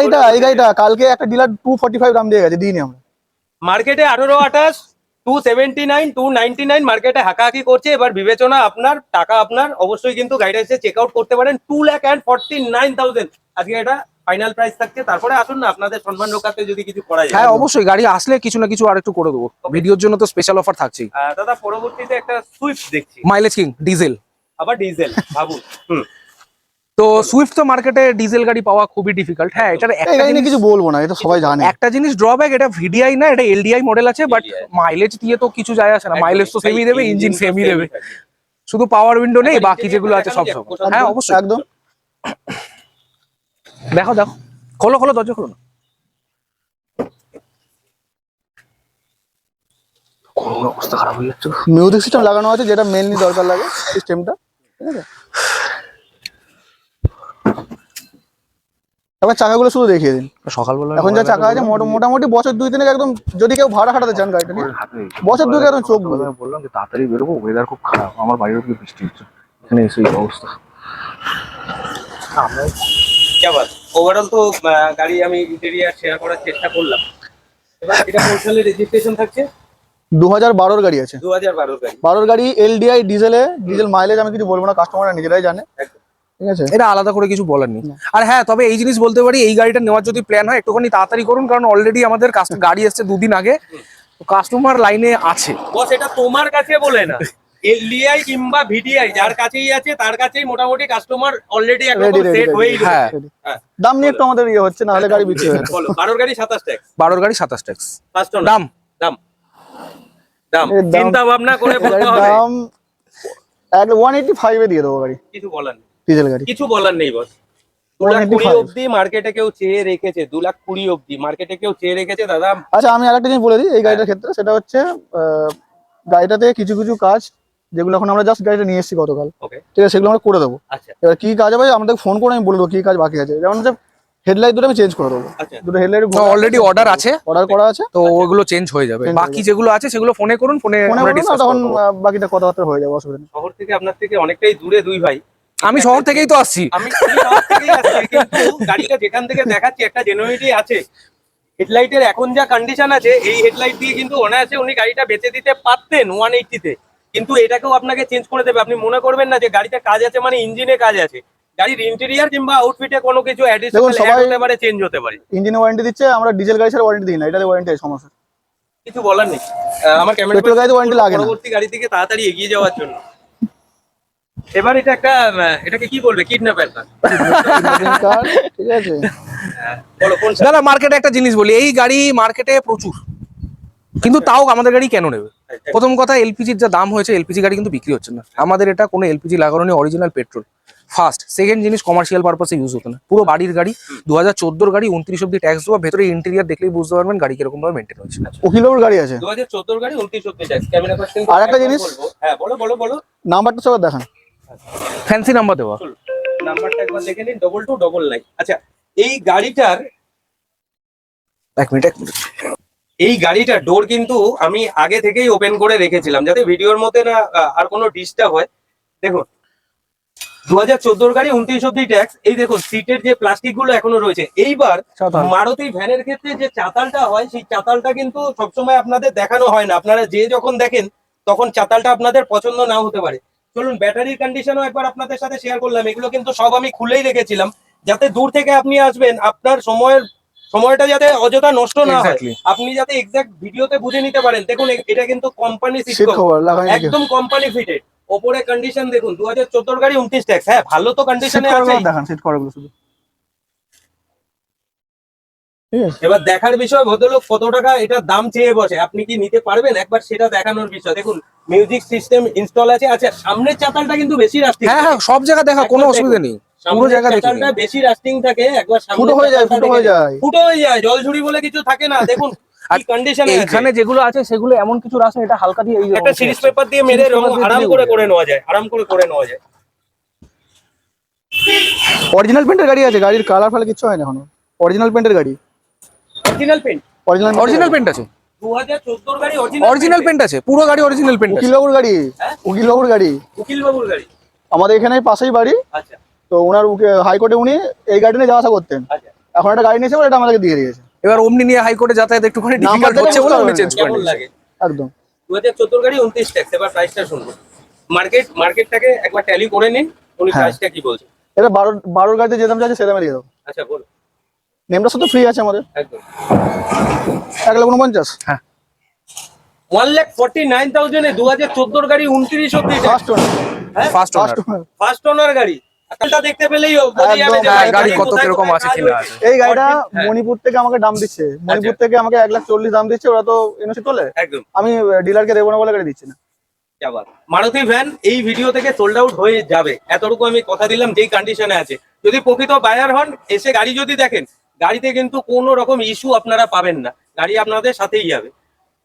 গাড়িটা কালকে একটা ডিলার 245 দাম দিয়ে গেছে, দিইনি আমরা। মার্কেটে 18-28, 279, 299 মার্কেটে হাঁকাহাঁকি করছে। এবার বিবেচনা আপনার, টাকা আপনার, অবশ্যই কিন্তু গাড়িটা এসে চেক আউট করতে পারেন। 2,49,000 আজকে এটা ফাইনাল প্রাইস থাকছে। তারপরে আসুন না, আপনাদের সম্মান রক্ষাতে যদি কিছু করা যায়। হ্যাঁ অবশ্যই, গাড়ি আসলে কিছু না কিছু আর একটু করে দেবো, ভিডিওর জন্য তো স্পেশাল অফার থাকছেই। দাদা পরবর্তীতে একটা সুইফট দেখছি, মাইলেজ কিং ডিজেল। আবার ডিজেল, ভাবুন। তো সুইফট তো মার্কেটে ডিজেল গাড়ি পাওয়া খুবই ডিফিকাল্ট। হ্যাঁ, এটার এই একটা গাড়ি নিয়ে জিনিস, কিছু বলবো না, এটা সবাই জানে। একটা জিনিস ড্রব্যাক, এটা ভিডিআই না, এটা এলডিআই মডেল আছে, বাট LDI মাইলেজ দিয়ে তো কিছু যায় আসে না। মাইলেজ তো সেমই দেবে, ইঞ্জিন সেমই দেবে, থাকবে। শুধু পাওয়ার উইন্ডো নেই, একবার বাকি interior যেগুলো টা আছে দেখানো সব যাক, সব। কোথাও হ্যাঁ অবশ্যই, একদম। দেখো দেখো, খোলো খোলো, দরজা খোলো না। কোন অবস্থা খারাপ হয়ে যাচ্ছে। মিউজিক সিস্টেম লাগানো আছে, যেটা মেইনলি দরকার লাগে সিস্টেমটা, ঠিক আছে। এবার চাকাগুলো শুধু দেখিয়ে দিন, সকালবেলা এখন যা চাকা আছে মোটামুটি বছর 2-3 একদম, যদি কেউ ভাড়া খাটাতে চান গাড়িটা নিয়ে, বছর 2 একদম চোখ বুঝে। বললাম যে তাড়াতাড়ি বেরোবো, ওয়েদার খুব খারাপ, আমার বাড়ির ওদিকে বৃষ্টি হচ্ছে, এখানে এসে এই অবস্থা। ওভারঅল তো গাড়ি আমি ইন্টেরিয়ার শেয়ার করার চেষ্টা করলাম। এবার এটা কোন সালে রেজিস্ট্রেশন থাকছে? 2012-র গাড়ি আছে, 2012 গাড়ি। 12-র গাড়ি, এলডিআই ডিজেল মাইলেজ আমি কিছু বলবো না, কাস্টমাররা নিজেরাই জানে, একদম। ঠিক আছে। এটা আলাদা করে কিছু বলার নেই। আর হ্যাঁ, তবে এই জিনিস বলতে পারি, এই গাড়িটা নেওয়ার যদি প্ল্যান হয় একটুখানি তাড়াতাড়ি করুন, কারণ অলরেডি আমাদের গাড়ি এসছে 2 দিন আগে, কাস্টমার লাইনে আছে। বস এটা তোমার কাছে বলে না, এলডিআই কিংবা ভিডিআই যার কাছেই আছে তার কাছেই মোটামুটি কাস্টমার অলরেডি একরকম Ready, সেট হয়েই রয়েছে। হ্যাঁ। হ্যাঁ, দাম নিয়ে একটু আমাদের ইয়ে হচ্ছে, না হলে গাড়ি বিক্রি হয়ে যাবে। বলো 12 গাড়ি 27 ট্যাক্স, 12 গাড়ি 27 ট্যাক্স। ফার্স্ট ওনার দাম দাম দাম এর দাম- চিন্তা ভাবনা করে বলতে গাড়ির হবে। দাম 185-এ দিয়ে দেবো গাড়ি, কিছু বলার নেই, ডিজেল গাড়ি। কিছু বলার নেই বস। 2,20,000 185 অব্দি মার্কেটে কেউ চেয়ে রেখেছে, 2,20,000 অব্দি মার্কেটে কেউ চেয়ে রেখেছে দাদা। আচ্ছা আমি আরেকটা জিনিস বলে দিই এই গাড়িটার ক্ষেত্রে, সেটা হচ্ছে গাড়িটাতে কিছু কিছু কাজ যেগুলো এখন আমরা জাস্ট গাড়িটা নিয়ে এসেছি গতকাল, ওকে, ঠিক আছে, সেগুলো আমরা করে দেবো। আচ্ছা এবার কি কাজ হবে আমাদের ফোন করে আমি বলে দেবো কি কাজ বাকি আছে। যেমন হচ্ছে হেডলাইট দুটো আমি চেঞ্জ করে দেবো, আচ্ছা দুটো হেডলাইট অলরেডি অর্ডার আছে, অর্ডার করা আছে, তো ওগুলো চেঞ্জ হয়ে যাবে। Change হয়ে বাকি যেগুলো আছে সেগুলো ফোনে করুন, ফোনে ফোনে আমরা বলুন না, ডিসকাস তখন করব। বাকিটা কথাবার্তা হয়ে যাবে, অসুবিধা নেই। শহর থেকে আপনার থেকে অনেকটাই দূরে দুই ভাই। আমি শহর থেকেই তো আসছি। আমি শহর থেকেই আসছি, কিন্তু গাড়িটা যেখান থেকে দেখাচ্ছি একটা জেনুইনিটি আছে। হেডলাইটের এখন যা কন্ডিশন আছে, এই হেডলাইট দিয়ে কিন্তু অনায়াসে উনি গাড়িটা বেচে দিতে পারতেন 180-তে, কিন্তু এটাকেও আপনাকে চেঞ্জ করে দেবে। আপনি মনে করবেন না যে গাড়িতে কাজ আছে মানে ইঞ্জিনে কাজ আছে। গাড়ির ইন্টেরিয়ার কিংবা আউটফিটে কোনো কিছু অ্যাডিশনাল সবাই- হতে পারে, চেঞ্জ হতে পারে। ইঞ্জিনে ওয়ারেন্টি দিচ্ছে, আমরা ডিজেল গাড়ি ছাড়া ওয়ারেন্টি দিই না, এটাতে ওয়ারেন্টি আছে সমস্যা। কিছু বলার নেই। আমার ক্যামেরা পেট্রোল গাড়িতে warranty লাগে না। পরবর্তী গাড়ি থেকে তাড়াতাড়ি এগিয়ে যাওয়ার জন্য। এবার এটা একটা এটাকে কি বলবে, কিডন্যাপার কার? কার, ঠিক আছে। বলো কোন দাদা মার্কেটে একটা জিনিস বলি, এই গাড়ি মার্কেটে প্রচুর, কিন্তু তাও আমাদের গাড়ি কেন নেবে? প্রথম কথা, এলপিজির যা দাম হয়েছে, এলপিজি গাড়ি কিন্তু বিক্রি হচ্ছে না। আমাদের এটা কোনো এলপিজি লাগানো নেই, অরিজিনাল পেট্রোল। ফার্স্ট সেকেন্ড জিনিস, কমার্শিয়াল পারপাসে ইউজ হতো না, পুরো বাড়ির গাড়ি, 2014-র গাড়ি, 29 অব্দি ট্যাক্স দেওয়া, ভেতরে ইন্টেরিয়ার দেখলেই বুঝতে পারবেন গাড়ি কিরকম ভাবে মেনটেন হচ্ছে। ওকিলোর গাড়ি আছে। 2014 গাড়ি 29 অব্দি ট্যাক্স। ক্যামেরা কোশ্চেন আর একটা জিনিস- হ্যাঁ বলো বলো বলো। নাম্বারটা সবার দেখান। ফ্যান্সি নাম্বার দেওয়া। চলো, নাম্বারটা একবার দেখে নিন, 2299। আচ্ছা, এই গাড়িটার এক মিনিট। এই গাড়িটার ডোর কিন্তু আমি আগে থেকেই ওপেন করে রেখেছিলাম, যাতে ভিডিওর মধ্যে না আর কোনো ডিস্টার্ব হয়। দেখুন 2014-র গাড়ি 29 অব্দি ট্যাক্স। এই দেখুন সিটের যে প্লাস্টিক গুলো এখনো রয়েছে। এইবার চাতাল। মারুতি ভ্যানের ক্ষেত্রে যে চাতালটা হয়, সেই চাতালটা কিন্তু সবসময় আপনাদের দেখানো হয় না। আপনারা যে যখন দেখেন তখন চাতালটা আপনাদের পছন্দ নাও হতে পারে। চলুন ব্যাটারির কন্ডিশনও একবার আপনাদের সাথে শেয়ার করলাম। এগুলো কিন্তু সব আমি খুলেই রেখেছিলাম, যাতে দূর থেকে আপনি আসবেন আপনার সময়টা যাতে অযথা নষ্ট না হয়, Exactly. আপনি যাতে এক্সাক্ট ভিডিওতে বুঝে নিতে পারেন। দেখুন এটা কিন্তু কোম্পানি সিট সিট কভার লাগাই নাকি? একদম কোম্পানি ফিটেড। ওপরে কন্ডিশন দেখুন, 2014 গাড়ি 29 ট্যাক্স। হ্যাঁ ভালো তো সিট কন্ডিশনে আছে। কভারগুলো দেখান, সিট কভারগুলো শুধু। ঠিক আছে। এবার দেখার বিষয় ভদ্রলোক কত টাকা এটা দাম চেয়ে বসে, আপনি কি নিতে পারবেন একবার সেটা দেখানোর বিষয়। দেখুন মিউজিক সিস্টেম ইনস্টল আছে। আচ্ছা সামনের চাতালটা কিন্তু বেশি রাস্টিং। হ্যাঁ হ্যাঁ, সব জায়গা দেখা, কোনো অসুবিধা নেই, পুরো জায়গা দেখে নিন। বেশি রাস্টিং থাকে, একবার ফুটো হয়ে যায়, ফুটো হয়ে যায়। ফুটো হয়ে যায়, জল ঝুড়ি বলে কিছু থাকে না। দেখুন আর কি কন্ডিশনে আছে। এইখানে যেগুলো আছে সেগুলো এমন কিছু আছে, এটা হালকা দিয়ে এই যে একটা সিরিজ পেপার দিয়ে মেরে রং আরাম করে নেওয়া যায়, আরাম করে নেওয়া যায়। অরিজিনাল পেন্টের গাড়ি আছে, গাড়ির কালার ফালে কিছু হয় না এখনো। অরিজিনাল পেন্টের গাড়ি, অরিজিনাল পেন্ট, অরিজিনাল পেন্ট আছে, 2014 এর গাড়ি অরিজিনাল পেন্ট আছে, পুরো গাড়ি অরিজিনাল পেন্ট আছে। উকিলবাবুর গাড়ি, হ্যাঁ? উকিলবাবুর গাড়ি, উকিল বাবুর গাড়ি। আমাদের এখানে পাশেই বাড়ি। আচ্ছা তো ওনার হাইকোর্টে উনি এই গাড়ি নিয়ে যাওয়া আসা করতেন। আচ্ছা, এখন একটা গাড়ি নিয়েছে বলে এটা আমাদেরকে দিয়ে দিয়েছে। এবার অমনি নিয়ে হাইকোর্টে যাতায়াত একটুখানি নাম্বার ডিফিকাল্ট দেখে হচ্ছে বলে বুঝতে উনি পারবেন চেঞ্জ করে কেমন নিয়েছেন। লাগে? একদম 2014 গাড়ি 29 ট্যাক্স। এবার প্রাইসটা শুনবো। মার্কেটটাকে একবার ট্যালি করে নিন, উনি হ্যাঁ। প্রাইসটা কি বলছেন। এটা 12 গাড়িতে যে দাম চাইছে সে দামে দিয়ে দেবো। আচ্ছা বলুন। নেমটা শুধু ফ্রি আছে আমাদের, একদম 1,49,000। হ্যাঁ 1,49,000 এ 2014 গাড়ি 29 অব্দি ফার্স্ট ওনার, হ্যাঁ ফার্স্ট ফার্স্ট ওনার। ওনার। ফার্স্ট ওনার গাড়ি। আপনারটা দেখতে পেলেই বোঝা যাবে যে হ্যাঁ, গাড়ি কত কোথায় কিরকম কোথায় আছে কাজ কি না হয়েছে। আছে। এই গাড়িটা হ্যাঁ। মণিপুর থেকে আমাকে দাম দিচ্ছে, মণিপুর থেকে আমাকে 1,40,000 দাম দিচ্ছে। ওরা তো এনওসি তোলে, একদম আমি ডিলারকে দেবো না বলে গাড়ি দিচ্ছি না। যাবার মারুতি ভ্যান এই ভিডিও থেকে সোল্ড আউট হয়ে যাবে, এতটুকু আমি কথা দিলাম। যেই কন্ডিশনে আছে, যদি প্রকৃত বায়ার হন, এসে গাড়ি যদি দেখেন, গাড়িতে কিন্তু কোনো রকম ইস্যু আপনারা পাবেন না, গাড়ি আপনাদের সাথেই যাবে।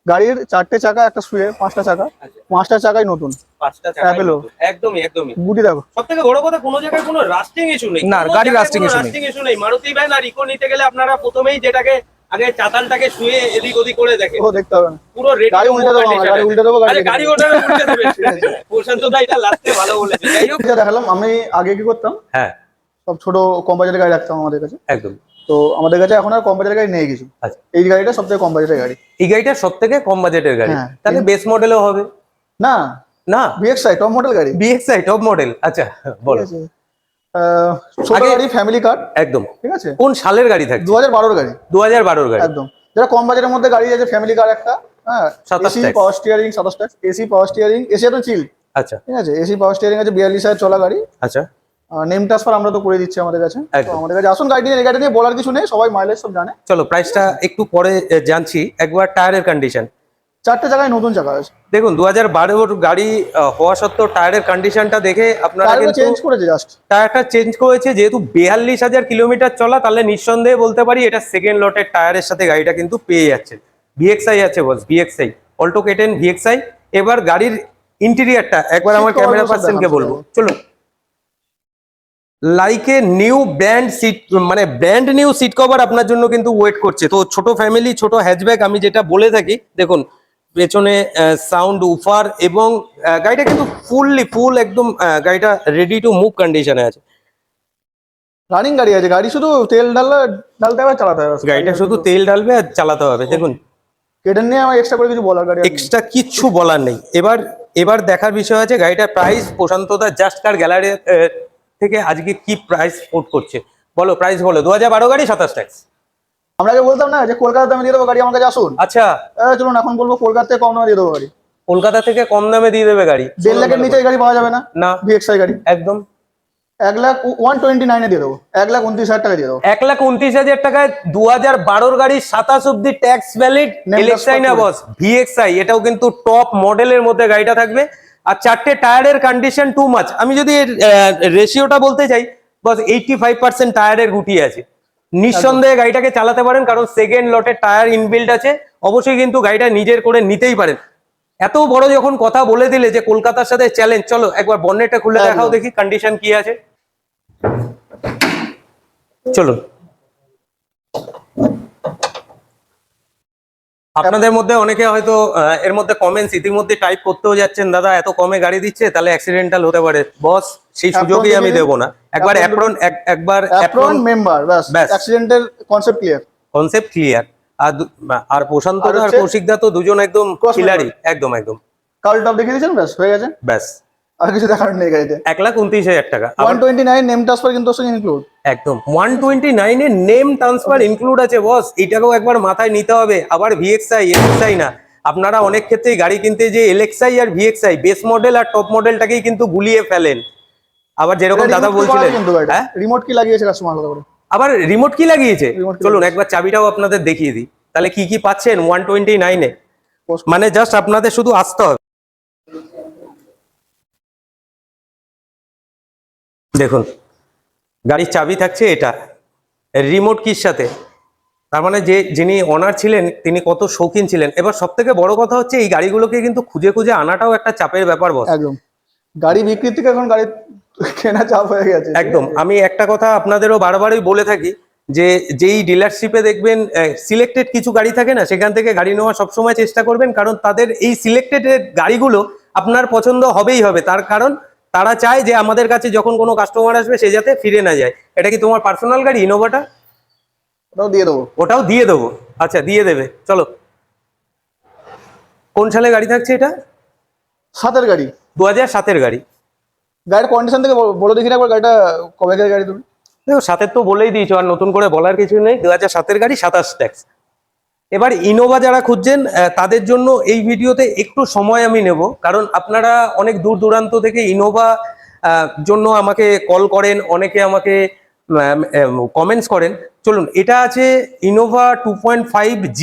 গাড়ির 4টে চাকা, একটা শুয়ে 5টা চাকা, আচ্ছা, 5টা চাকাই নতুন। 5টা চাকা Apollo। একদমই একদমই। গুটি দেখো, সব থেকে বড় কথা, কোনো জায়গায় কোনো রাস্টিং ইস্যু নেই। না, কোনো গাড়ির জায়গায় rusting কোনো issue নেই। rusting issue নেই। মারুতি ভ্যান আর ইকো নিতে গেলে আপনারা প্রথমেই যেটাকে আগে চাতালটাকে শুয়ে এদিক ওদিক করে দেখেন, ও দেখতে হবে না। পুরো রেডি। গাড়ি উল্টে দেবো আমরা, গাড়ি উল্টে দেবো, গাড়ি আরে গাড়ি ওঠানো উল্টে দেবে। প্রশান্ত দা এটা লাস্টে ভালো বলেছে। যাই হোক, যেটা দেখালাম, আমি আগে কি করতাম, হ্যাঁ সব ছোট কম বাজেটের গাড়ি রাখতাম আমাদের কাছে। একদম। তো আমাদের কাছে এখন আর কম বাজেটের গাড়ি নেই কিছু। আচ্ছা, এই গাড়িটা সব থেকে কম বাজেটের গাড়ি। এই গাড়িটা সব থেকে কম বাজেটের গাড়ি, হ্যাঁ। তাহলে বেস মডেলও হবে না, না? VXI টপ মডেল গাড়ি। BXI top model. আচ্ছা বলো। ঠিক আছে। ছোট আগে- গাড়ি, ফ্যামিলি কার। একদম। ঠিক আছে, কোন সালের গাড়ি থাকছে? 2012 গাড়ি 2012 গাড়ি। একদম। যেটা কম বাজেটের মধ্যে গাড়ি আছে, ফ্যামিলি কার একটা, হ্যাঁ, 27 এসি tax। পাওয়ার স্টিয়ারিং, 27 টাকা এসি পাওয়ার স্টিয়ারিং, এসি তো চিল। আচ্ছা ঠিক আছে, এসি পাওয়ার স্টিয়ারিং আছে, 42,000 চলা গাড়ি। আচ্ছা নেম ট্রান্সফার আমরা তো করে দিচ্ছি আমাদের কাছে। তো একদম। আমাদের কাছে আসুন, গাড়ি নিয়ে, এই গাড়ি নিয়ে বলার কিছু নেই, সবাই মাইলেজ সব জানে। চলো প্রাইসটা একটু পরে জানছি। একবার টায়ারের কন্ডিশন 4টে জায়গায় নতুন চাকা আছে, দেখুন। 2012 গাড়ি হওয়া সত্ত্বেও টায়ারের কন্ডিশনটা দেখে আপনারা টায়ারগুলো কিন্তু চেঞ্জ করেছে জাস্ট। টায়ারটা চেঞ্জ করেছে, যেহেতু 42,000 কিলোমিটার চলা, তাহলে নিঃসন্দেহে বলতে পারি এটা সেকেন্ড লটের টায়ারের সাথে গাড়িটা কিন্তু পেয়ে যাচ্ছে। VXI আছে বস, VXI অল্টো K10 VXI। এবার গাড়ির ইন্টেরিয়ারটা একবার আমার Seat cover ক্যামেরা গুলো সব পার্সনকে দেখানো বলবো, যাবে। চলুন। লাইকে নিউ ব্র্যান্ড সিট, মানে ব্র্যান্ড নিউ সিট কভার আপনার জন্য কিন্তু ওয়েট করছে। তো ছোট ফ্যামিলি, ছোট হ্যাচব্যাক আমি যেটা বলে থাকি, দেখুন পেছনে সাউন্ড উফার, এবং গাড়িটা কিন্তু ফুল একদম গাড়িটা রেডি টু মুভ কন্ডিশনে আছে। রানিং গাড়ি আছে, গাড়ি শুধু তেল ঢালতে হবে, চালাতে হবে। গাড়িটা শুধু তেল ঢালবে আর চালাতে হবে। দেখুন কেটেন নিয়ে আমার এক্সট্রা করে কিছু বলার গাড়ি আছে। এক্সট্রা কিচ্ছু বলার নেই। এবার দেখার বিষয় আছে গাড়িটার প্রাইস। প্রশান্তদা জাস্ট কার গ্যালারি থেকে আজকে কি প্রাইস কোট করছে, বলো প্রাইস বলো। 2012 গাড়ি 27 ট্যাক্স। আমরা আগে বলতাম না যে কলকাতাতে আমি দিয়ে দেবো গাড়ি, আমার কাছে আসুন। আচ্ছা, চলুন এখন বলবো কলকাতাতে কম দামে দিয়ে দেবো গাড়ি। কলকাতা থেকে কম দামে দিয়ে দেবে গাড়ি? 1.5 লাখের নিচে এই গাড়ি পাওয়া যাবে না, না VXI গাড়ি। একদম। 1,29,900 দিয়ে দেবো, 1,29,000 টাকা দিয়ে দেবো। 1,29,000 টাকায় 2012 গাড়ি 27 অব্দি ট্যাক্স ভ্যালিড। Name এলএক্সআই না transfer বস, VXI। এটাও কিন্তু টপ মডেলের মধ্যে গাড়িটা থাকবে। আর 4টে টায়ারের কন্ডিশন টু মাচ। আমি যদি রেশিওটা বলতে চাই বস, 85% টায়ারের গুটি আছে। নিঃসন্দেহে গাড়িটাকে চালাতে পারেন, কারণ সেকেন্ড লটের টায়ার ইনবিল্ড আছে। অবশ্যই কিন্তু গাড়িটা নিজের করে নিতেই পারেন। এত বড় যখন কথা বলে দিলে যে কলকাতার সাথে চ্যালেঞ্জ, চলো একবার বনেটটা খুলে একদম। দেখাও দেখি কন্ডিশন কি আছে। চলুন। আপনাদের মধ্যে অনেকে হয়তো এর মধ্যে কমেন্টস ইতিমধ্যে টাইপ করতেও যাচ্ছেন, দাদা এত কমে গাড়ি দিচ্ছে, তাহলে অ্যাক্সিডেন্টাল হতে পারে। বস সেই সুযোগই আমি দেবো না। একবার একবার অ্যাপ্রন মেম্বার, ব্যাস ব্যাস। অ্যাক্সিডেন্টের কনসেপ্ট ক্লিয়ার। Concept clear. আর প্রশান্ত আর আর হচ্ছে কৌশিক দা তো দুজন একদম cross খিলাড়ি। একদম একদম কাল টপ দেখিয়ে দিয়েছেন, ব্যাস হয়ে গেছে, ব্যাস। আর কিছু দেখার নেই গাড়িতে। 1,29,000 টাকা। আবার 129 নেম ট্রান্সফার কিন্তু ওর সঙ্গে ইনক্লুড। একদম 129 এর নেম ট্রান্সফার ইনক্লুড আছে বস। এটাকেও একবার মাথায় নিতে হবে। আবার VXI এলএক্সআই না। আপনারা অনেক ক্ষেত্রেই গাড়ি কিনতে যে এলএক্সআই আর VXI বেস মডেল আর টপ মডেলটাকেই কিন্তু গুলিয়ে ফেলেন। আবার যেরকম দাদা বলছিলেন, হ্যাঁ রিমোট কি লাগিয়েছে কাস্টমার আলাদা করে? আবার রিমোট কি লাগিয়েছে, Remote key চলুন একবার চাবিটাও আপনাদের দেখিয়ে দিই, তাহলে কি কি পাচ্ছেন 129-এ। মানে জাস্ট আপনাদের শুধু আসতে হবে। দেখুন গাড়ির চাবি থাকছে এটা রিমোট কির সাথে, তার মানে যিনি ওনার ছিলেন তিনি কত শৌখিন ছিলেন। এবার সব থেকে বড় কথা হচ্ছে এই গাড়িগুলোকে কিন্তু খুঁজে খুঁজে আনাটাও একটা চাপের ব্যাপার বস। একদম গাড়ি বিক্রির থেকে এখন গাড়ি কেনা চাপ হয়ে গেছে। একদম, আমি একটা কথা আপনাদেরও বারবারই বলে থাকি যে যেই ডিলারশিপে দেখবেন সিলেক্টেড কিছু গাড়ি থাকে না, সেখান থেকে গাড়ি নেওয়ার সবসময় চেষ্টা করবেন, কারণ তাদের এই সিলেক্টেড গাড়িগুলো আপনার পছন্দ হবেই হবে। তার কারণ তারা চায় যে আমাদের কাছে যখন কোনো কাস্টমার আসবে সে যাতে ফিরে না যায়। এটা কি তোমার পার্সোনাল গাড়ি ইনোভাটা? ওটাও দিয়ে দেবো। ওটাও দিয়ে দেবো, আচ্ছা দিয়ে দেবে। চলো কোন সালে গাড়ি থাকছে এটা? 7-এর গাড়ি। 2007-এর গাড়ি। গাড়ির কন্ডিশন থেকে বলে দেখি না একবার গাড়িটা কবেকার গাড়ি তুমি? দেখো 7-এর তো বলেই দিয়েছো, আর নতুন করে বলার কিছু নেই। 2007-এর গাড়ি, 27 ট্যাক্স। এবার ইনোভা যারা খুঁজছেন তাদের জন্য এই ভিডিওতে একটু সময় আমি নেব, কারণ আপনারা অনেক দূর দূরান্ত থেকে ইনোভা জন্য আমাকে কল করেন, অনেকে আমাকে কমেন্টস করেন। চলুন, এটা আছে ইনোভা 2.5G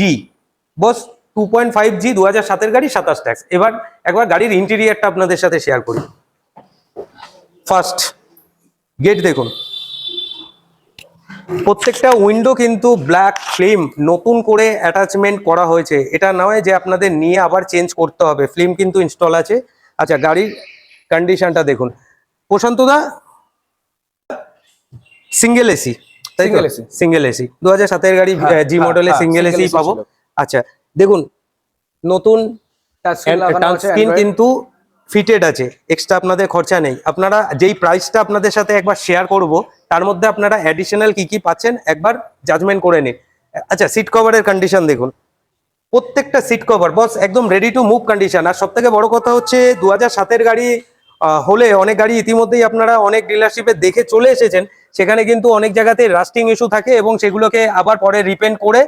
বস, 2.5G 2007-এর গাড়ি, 27 ট্যাক্স। এবার একবার গাড়ির ইন্টেরিয়ারটা আপনাদের সাথে শেয়ার করি। ফার্স্ট গেট দেখুন, প্রত্যেকটা উইন্ডো কিন্তু ব্ল্যাক ফিল্ম নতুন করে অ্যাটাচমেন্ট করা হয়েছে। এটা নয় যে আপনাদের নিয়ে আবার চেঞ্জ করতে হবে, ফিল্ম কিন্তু ইনস্টল আছে। আচ্ছা গাড়ির কন্ডিশনটা দেখুন প্রশান্ত দা, single AC, Single AC। Single AC 2007-এর গাড়ি, জি মডেলে সিঙ্গেল এসি পাবো। আচ্ছা দেখুন নতুন টাচস্ক্রিন কিন্তু ফিটেড আছে, এক্সট্রা আপনাদের খরচা নেই। আপনারা যেই প্রাইসটা আপনাদের সাথে একবার শেয়ার করব তার মধ্যে আপনারা অ্যাডিশনাল কি কি পাচ্ছেন একবার জাজমেন্ট করে নিন। আচ্ছা সিট কভারের কন্ডিশন দেখুন, প্রত্যেকটা সিট কভার বস একদম রেডি টু মুভ কন্ডিশন। আর সব থেকে বড় কথা হচ্ছে 2007-এর গাড়ি হলে অনেক গাড়ি ইতিমধ্যেই আপনারা অনেক ডিলারশিপে দেখে চলে এসেছেন, সেখানে কিন্তু অনেক জায়গাতে রাস্টিং ইস্যু থাকে এবং সেগুলোকে আবার পরে রিপেন্ট করে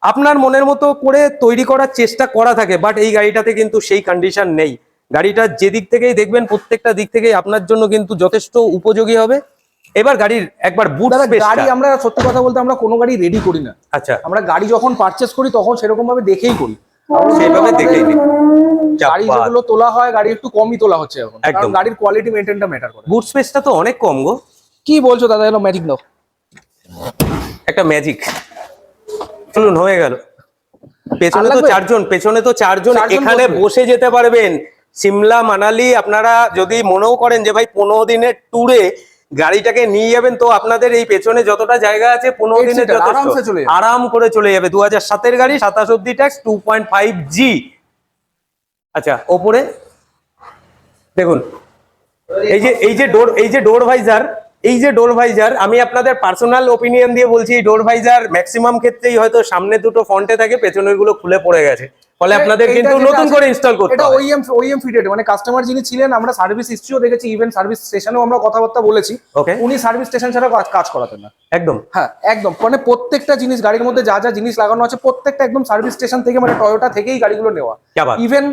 আপনার মনের মতো করে তৈরি করার চেষ্টা করা থাকে। বাট এই গাড়িটাতে কিন্তু সেই কন্ডিশন নেই। গাড়িটা যে দিক থেকেই দেখবেন প্রত্যেকটা দিক থেকেই আপনার জন্য কিন্তু যথেষ্ট উপযোগী হবে। এবার গাড়ির একবার বুট গাড়ি আমরা সত্যি কথা বলতে আমরা কোনো গাড়ি রেডি করি না। আচ্ছা আমরা গাড়ি যখন পারচেস করি তখন সেরকম ভাবে দেখেই করি, সেইভাবে দেখেই নিন। গাড়ি যেগুলো তোলা হয় গাড়ি একটু কমই তোলা হচ্ছে এখন, একদম। কারণ গাড়ির কোয়ালিটি মেইনটেইনটা ম্যাটার করে। বুট স্পেসটা তো অনেক কম গো। কি বলছো দাদা, এলো ম্যাজিক দাও। একটা ম্যাজিক, চলুন হয়ে গেল। পেছনে তো লাগবে? চারজন, পেছনে তো চারজন চারজন এখানে বসবে। বসে যেতে পারবেন। সিমলা মানালি আপনারা যদি মনেও করেন যে ভাই 15 দিনের ট্যুরে গাড়িটাকে নিয়ে যাবেন, তো আপনাদের এই পেছনে যতটা জায়গা আছে 15 Eight দিনের seater, যথেষ্ট, আরামসে চলে যাবে। আরাম করে চলে যাবে। 2007-এর গাড়ি, 27 অব্দি ট্যাক্স, 2.5G। আচ্ছা ওপরে দেখুন, এই যে ডোর ভাইজার, আমি আপনাদের পার্সোনাল ওপিনিয়ন দিয়ে বলছি, এই ডোর ভাইজার ম্যাক্সিমাম ক্ষেত্রেই হয়তো সামনে দুটো ফ্রন্টে থাকে, পেছনের গুলো খুলে পড়ে গেছে, ফলে আপনাদের কিন্তু নতুন করে ইনস্টল করতে এটা হবে। ওইএম ফিটেড, মানে কাস্টমার যিনি ছিলেন, আমরা সার্ভিস হিস্ট্রিও দেখেছি, ইভেন সার্ভিস স্টেশনেও আমরা কথাবার্তা বলেছি, ওকে উনি সার্ভিস স্টেশন ছাড়া কাজ করাতেন না। একদম হ্যাঁ একদম, মানে প্রত্যেকটা জিনিস গাড়ির মধ্যে যা যা জিনিস লাগানো আছে প্রত্যেকটা একদম সার্ভিস স্টেশন থেকে, মানে টয়োটা থেকেই গাড়িগুলো নেওয়া। क्या बात। ইভেন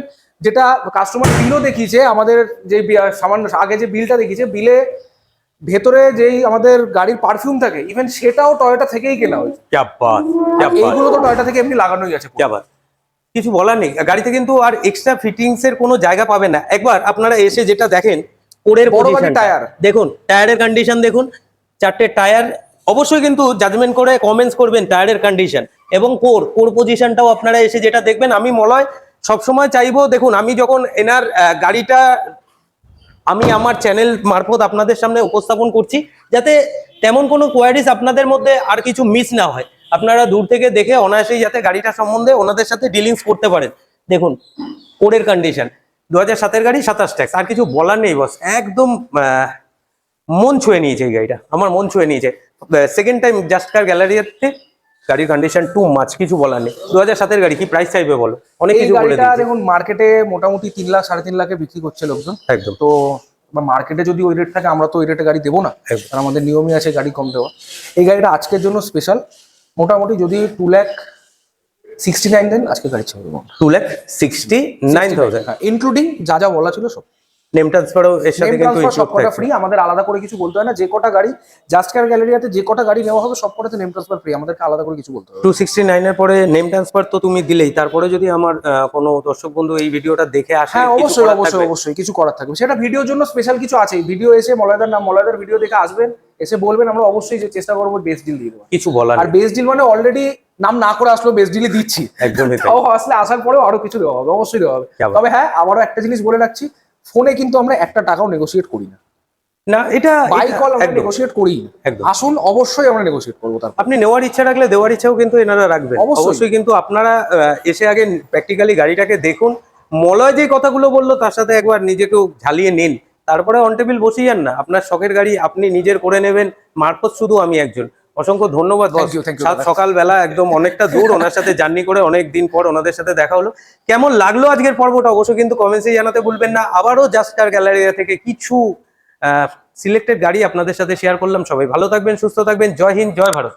যেটা কাস্টমার বিলও দেখিয়েছে আমাদের, যে সামান্য আগে যে বিলটা দেখিয়েছে, বিলে ভেতরে যেই আমাদের গাড়ির পারফিউম থাকে ইভেন সেটাও টয়োটা থেকেই কেনা হয়েছে। क्या बात, क्या बात, এইগুলো তো টয়োটা থেকে এমনি লাগানোই আছে। क्या बात। কিছু বলার নেই, গাড়িতে কিন্তু আর এক্সট্রা ফিটিংস এর কোনো জায়গা পাবেন না। একবার আপনারা এসে যেটা দেখেন কোরের বড় গাড়ির পজিশন, টায়ার দেখুন টায়ারের কন্ডিশন দেখুন, চারটে টায়ার। অবশ্যই কিন্তু জাজমেন্ট করে কমেন্টস করবেন টায়ারের কন্ডিশন এবং কোর পজিশনটাও আপনারা এসে যেটা দেখবেন। আমি মলয় সবসময় চাইবো, দেখুন আমি যখন এনার গাড়িটা আমি আমার চ্যানেল মারফত আপনাদের সামনে উপস্থাপন করছি, যাতে তেমন কোনো কোয়ারিজ আপনাদের মধ্যে আর কিছু মিস না হয়, আপনারা দূর থেকে দেখে অনায়াসেই যাতে গাড়িটা সম্বন্ধে ওনাদের সাথে ডিলিংস করতে পারেন। দেখুন কোরের কন্ডিশন, 2007-এর গাড়ি, 27 ট্যাক্স, আর কিছু বলার নেই বস, একদম মন ছুঁয়ে নিয়েছে এই গাড়িটা, আমার মন ছুঁয়ে নিয়েছে। সেকেন্ড টাইম জাস্ট কার গ্যালারিতে গাড়ির কন্ডিশন টু মাচ, কিছু বলার নেই। 2007-এর গাড়ি, কি প্রাইস চাইবে বলো? অনেক এই কিছু বলে গাড়িটা দিয়েছি। দেখুন মার্কেটে মোটামুটি 3 লাখ 3.5 লাখে বিক্রি করছে লোকজন। একদম তো মার্কেটে যদি ওই রেট থাকে আমরা তো ওই রেটে গাড়ি দেবো না, একদম। কারণ আমাদের নিয়মই আছে গাড়ি কম দেওয়া। এই গাড়িটা আজকের জন্য স্পেশাল, মোটামুটি যদি 2,69,000 দেন আজকে গাড়ি ছেড়ে দেবো। 2,69,000, ইনক্লুডিং যা যা বলা ছিল সব। নেম ট্রান্সফারও এর সাথে কিন্তু সব কটা include ফ্রি, থাকছে। আমাদের আলাদা করে কিছু বলতে হয় না। যে কটা গাড়ি জাস্ট কার গ্যালারিয়াতে যে কটা গাড়ি নেওয়া হবে সব কটাতে নেম ট্রান্সফার ফ্রি, আমাদেরকে আলাদা করে কিছু বলতে হবে না। 269 এর পরে নেম ট্রান্সফার তো তুমি দিলেই, তারপরে যদি আমার কোনো দর্শক বন্ধু এই ভিডিওটা দেখে আসে, হ্যাঁ কিছু অবশ্যই করার অবশ্যই থাকবে? অবশ্যই কিছু করার থাকবে, সেটা ভিডিওর জন্য স্পেশাল কিছু আছে। ভিডিও এসে মলয়দার নাম, মলয়দার ভিডিও দেখে আসবেন, এসে বলবেন, আমরা অবশ্যই যে চেষ্টা করবো বেস্ট ডিল দিয়ে দেবো। কিছু বলার আর নেই। বেস্ট ডিল মানে অলরেডি নাম না করে আসলো বেস্ট ডিলই দিচ্ছি, একদমই তাই। তাও আসলে আসার পরেও আরো কিছু দেওয়া হবে, অবশ্যই দেওয়া হবে। কেমন? তবে হ্যাঁ আবারও একটা জিনিস বলে রাখছি, ফোনে কিন্তু আমরা একটা টাকাও নেগোসিয়েট করি না, না এটা বাই কল আমরা একদম নেগোসিয়েট করি না। একদম। আসুন অবশ্যই আমরা নেগোসিয়েট করবো তারপর। আপনি নেওয়ার ইচ্ছা রাখলে দেওয়ার ইচ্ছাও কিন্তু এনারা রাখবেন। অবশ্যই। অবশ্যই কিন্তু আপনারা এসে আগে প্র্যাকটিক্যালি গাড়িটাকে দেখুন, মলয় যে কথাগুলো বললো তার সাথে একবার নিজেকেও ঝালিয়ে নিন, তারপরে অন টেবিল বসিয়ে যান না। আপনার শখের গাড়ি আপনি নিজের করে নেবেন, মারফত শুধু আমি একজন। অসংখ্য ধন্যবাদ বস। Thank you, thank you, সাত দাদা। সকালবেলা একদম অনেকটা দূর ওনার সাথে জার্নি করে অনেক দিন পর ওনাদের সাথে দেখা হলো। কেমন লাগলো আজকের পর্বটা অবশ্যই কিন্তু কমেন্টসে জানাতে ভুলবেন না। আবারও জাস্ট কার গ্যালারিয়া থেকে কিছু সিলেক্টেড গাড়ি আপনাদের সাথে শেয়ার করলাম। সবাই ভালো থাকবেন, সুস্থ থাকবেন। জয় হিন্দ, জয় ভারত।